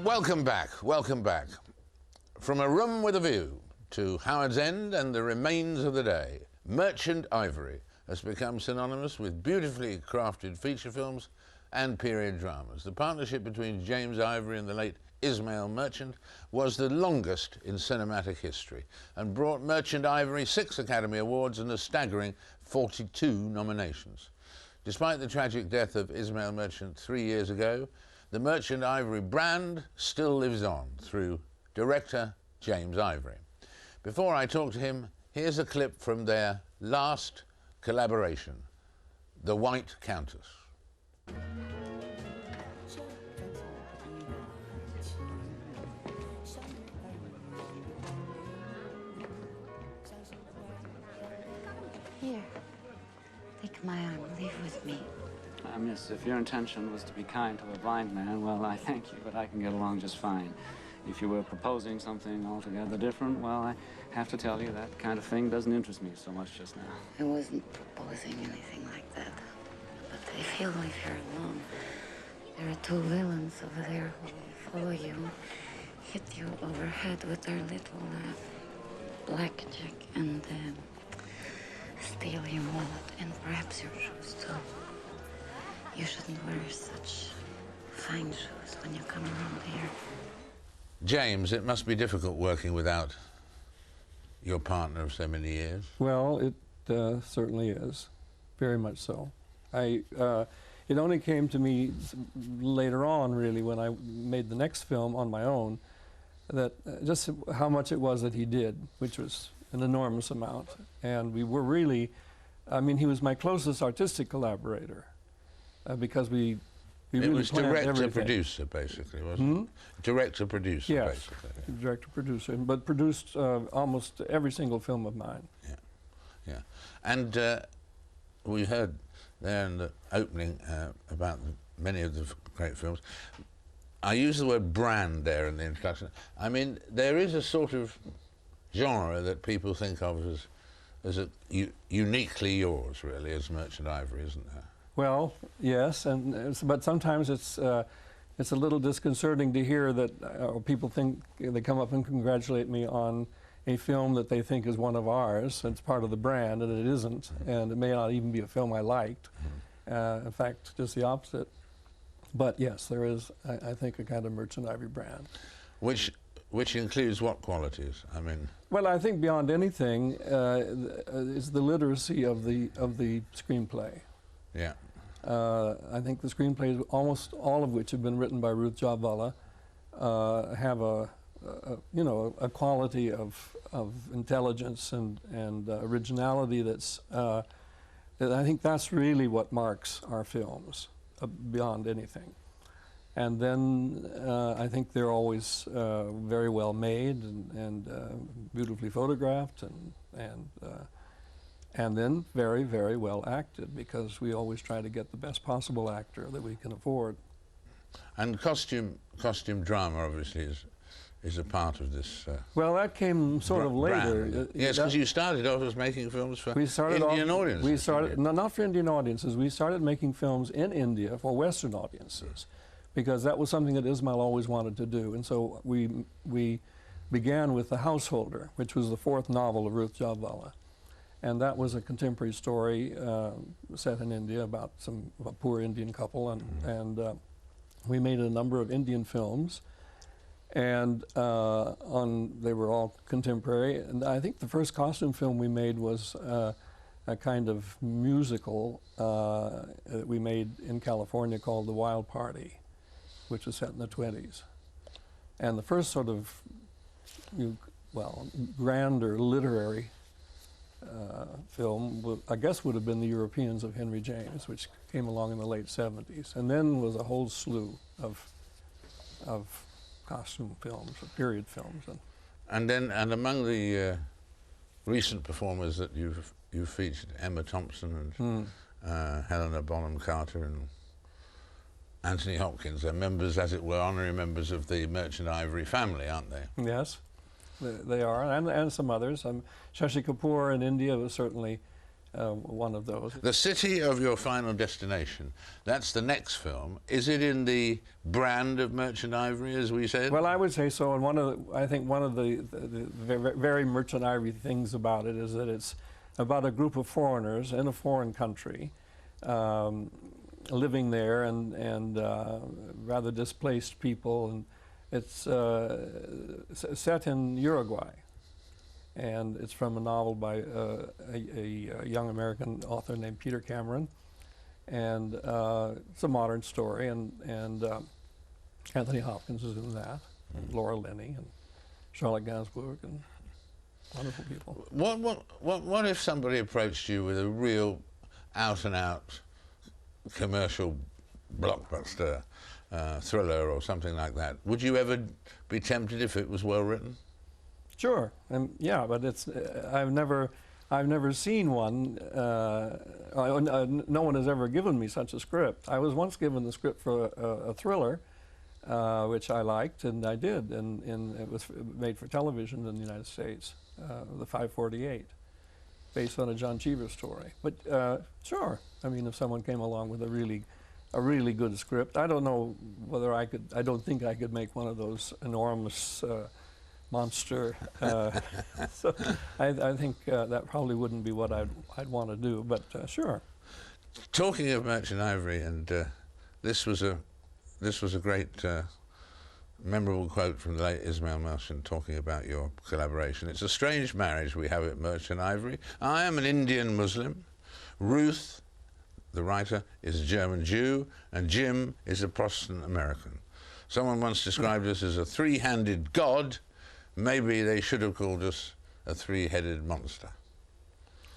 Welcome back, welcome back. From a room with a view to Howard's End and the remains of the day, Merchant Ivory has become synonymous with beautifully crafted feature films and period dramas. The partnership between James Ivory and the late Ismail Merchant was the longest in cinematic history and brought Merchant Ivory 6 Academy Awards and a staggering 42 nominations. Despite the tragic death of Ismail Merchant 3 years ago, the Merchant Ivory brand still lives on through director James Ivory. Before I talk to him, here's a clip from their last collaboration, The White Countess. Here, take my arm, leave with me. Miss, if your intention was to be kind to a blind man, well, I thank you, but I can get along just fine. If you were proposing something altogether different, well, I have to tell you that kind of thing doesn't interest me so much just now. I wasn't proposing anything like that. But I feel if you're alone, there are two villains over there who will follow you, hit you overhead with their little blackjack and steal your wallet and perhaps your shoes too. You shouldn't wear such fine shoes when you come around here. James, it must be difficult working without your partner of so many years. Well, it certainly is, very much so. It only came to me later on, really, when I made the next film on my own, that just how much it was that he did, which was an enormous amount. And we were really, I mean, he was my closest artistic collaborator. Because we really it was director producer basically, wasn't it? Director producer, yes, basically. Director producer, but produced almost every single film of mine. Yeah, yeah. And we heard there in the opening about many of the great films. I use the word brand there in the introduction. I mean, there is a sort of genre that people think of as uniquely yours, really, as Merchant Ivory, isn't there? Well, yes, but sometimes it's a little disconcerting to hear that people think they come up and congratulate me on a film that they think is one of ours. It's part of the brand, and it isn't, and it may not even be a film I liked. In fact, just the opposite. But yes, there is, I think, a kind of Merchant Ivory brand. Which includes what qualities? I mean. Well, I think beyond anything is the literacy of the screenplay. Yeah. I think the screenplays, almost all of which have been written by Ruth Jabvala, have a quality of intelligence and originality that I think that's really what marks our films beyond anything. And then I think they're always very well made and beautifully photographed and then very, very well acted, because we always try to get the best possible actor that we can afford. And costume drama, obviously, is a part of this. Well, that came sort of later. Yes, because you started off as making films for Indian audiences. We started, no, not for Indian audiences. We started making films in India for Western audiences, because that was something that Ismail always wanted to do. And so we began with The Householder, which was the fourth novel of Ruth Jabvala. And that was a contemporary story set in India about a poor Indian couple, and we made a number of Indian films, and they were all contemporary. And I think the first costume film we made was a kind of musical that we made in California called The Wild Party, which was set in the 1920s. And the first sort of, grander literary film, I guess, would have been The Europeans of Henry James, which came along in the late 70s. And then was a whole slew of costume films, period films. And among the recent performers that you've featured, Emma Thompson and Helena Bonham Carter and Anthony Hopkins. They're members, as it were, honorary members of the Merchant Ivory family, aren't they? Yes. They are, and some others. Shashi Kapoor in India was certainly one of those. The city of your final destination, that's the next film. Is it in the brand of Merchant Ivory, as we said? Well, I would say so, and I think one of the very Merchant Ivory things about it is that it's about a group of foreigners in a foreign country, living there, and rather displaced people, and it's set in Uruguay. And it's from a novel by a young American author named Peter Cameron, and it's a modern story, and Anthony Hopkins is in that, and Laura Linney, and Charlotte Gainsbourg, and wonderful people. What if somebody approached you with a real out-and-out commercial blockbuster thriller or something like that? Would you ever be tempted if it was well written? Sure, and yeah, but it's I've never seen one. No one has ever given me such a script. I was once given the script for a thriller, which I liked, and I did, and it was made for television in the United States, the 548, based on a John Cheever story. But sure, I mean, if someone came along with a really good script, I don't know whether I could. I don't think I could make one of those enormous. Monster. So I think that probably wouldn't be what I'd want to do, but sure. Talking of Merchant Ivory, and this was a great memorable quote from the late Ismail Merchant talking about your collaboration. It's a strange marriage we have at Merchant Ivory. I am an Indian Muslim. Ruth, the writer, is a German Jew, and Jim is a Protestant American. Someone once described us as a three-handed god. Maybe they should have called us a three-headed monster.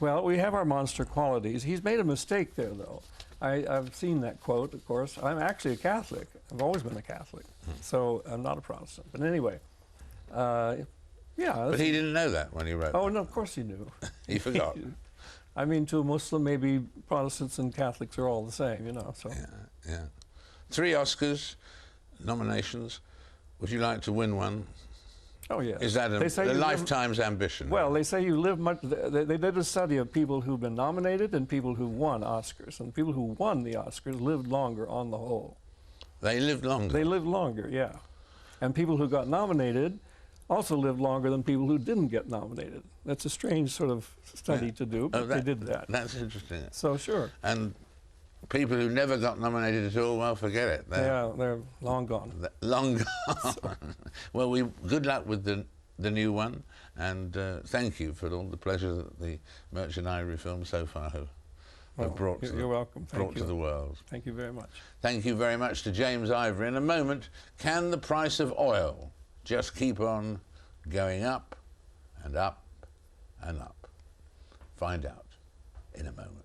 Well, we have our monster qualities. He's made a mistake there, though. I've seen that quote, of course. I'm actually a Catholic. I've always been a Catholic, so I'm not a Protestant. But anyway, yeah. But he didn't know that when he wrote Oh, that. no, of course he knew. He forgot. I mean, to a Muslim, maybe Protestants and Catholics are all the same, you know. So. Yeah. 3 Oscars nominations. Would you like to win one? Oh, yeah. Is that a lifetime's ambition? Well, they say you live much. They did a study of people who've been nominated and people who won Oscars. And people who won the Oscars lived longer on the whole. They lived longer? They lived longer, yeah. And people who got nominated also lived longer than people who didn't get nominated. That's a strange sort of study to do, but they did that. That's interesting. So, sure. And people who never got nominated at all, well, forget it. They're long gone. Long gone. Well, good luck with the new one, and thank you for all the pleasure that the Merchant Ivory films so far have brought to you're welcome. Thank you. To the world. Thank you very much. Thank you very much to James Ivory. In a moment, can the price of oil just keep on going up and up and up? Find out in a moment.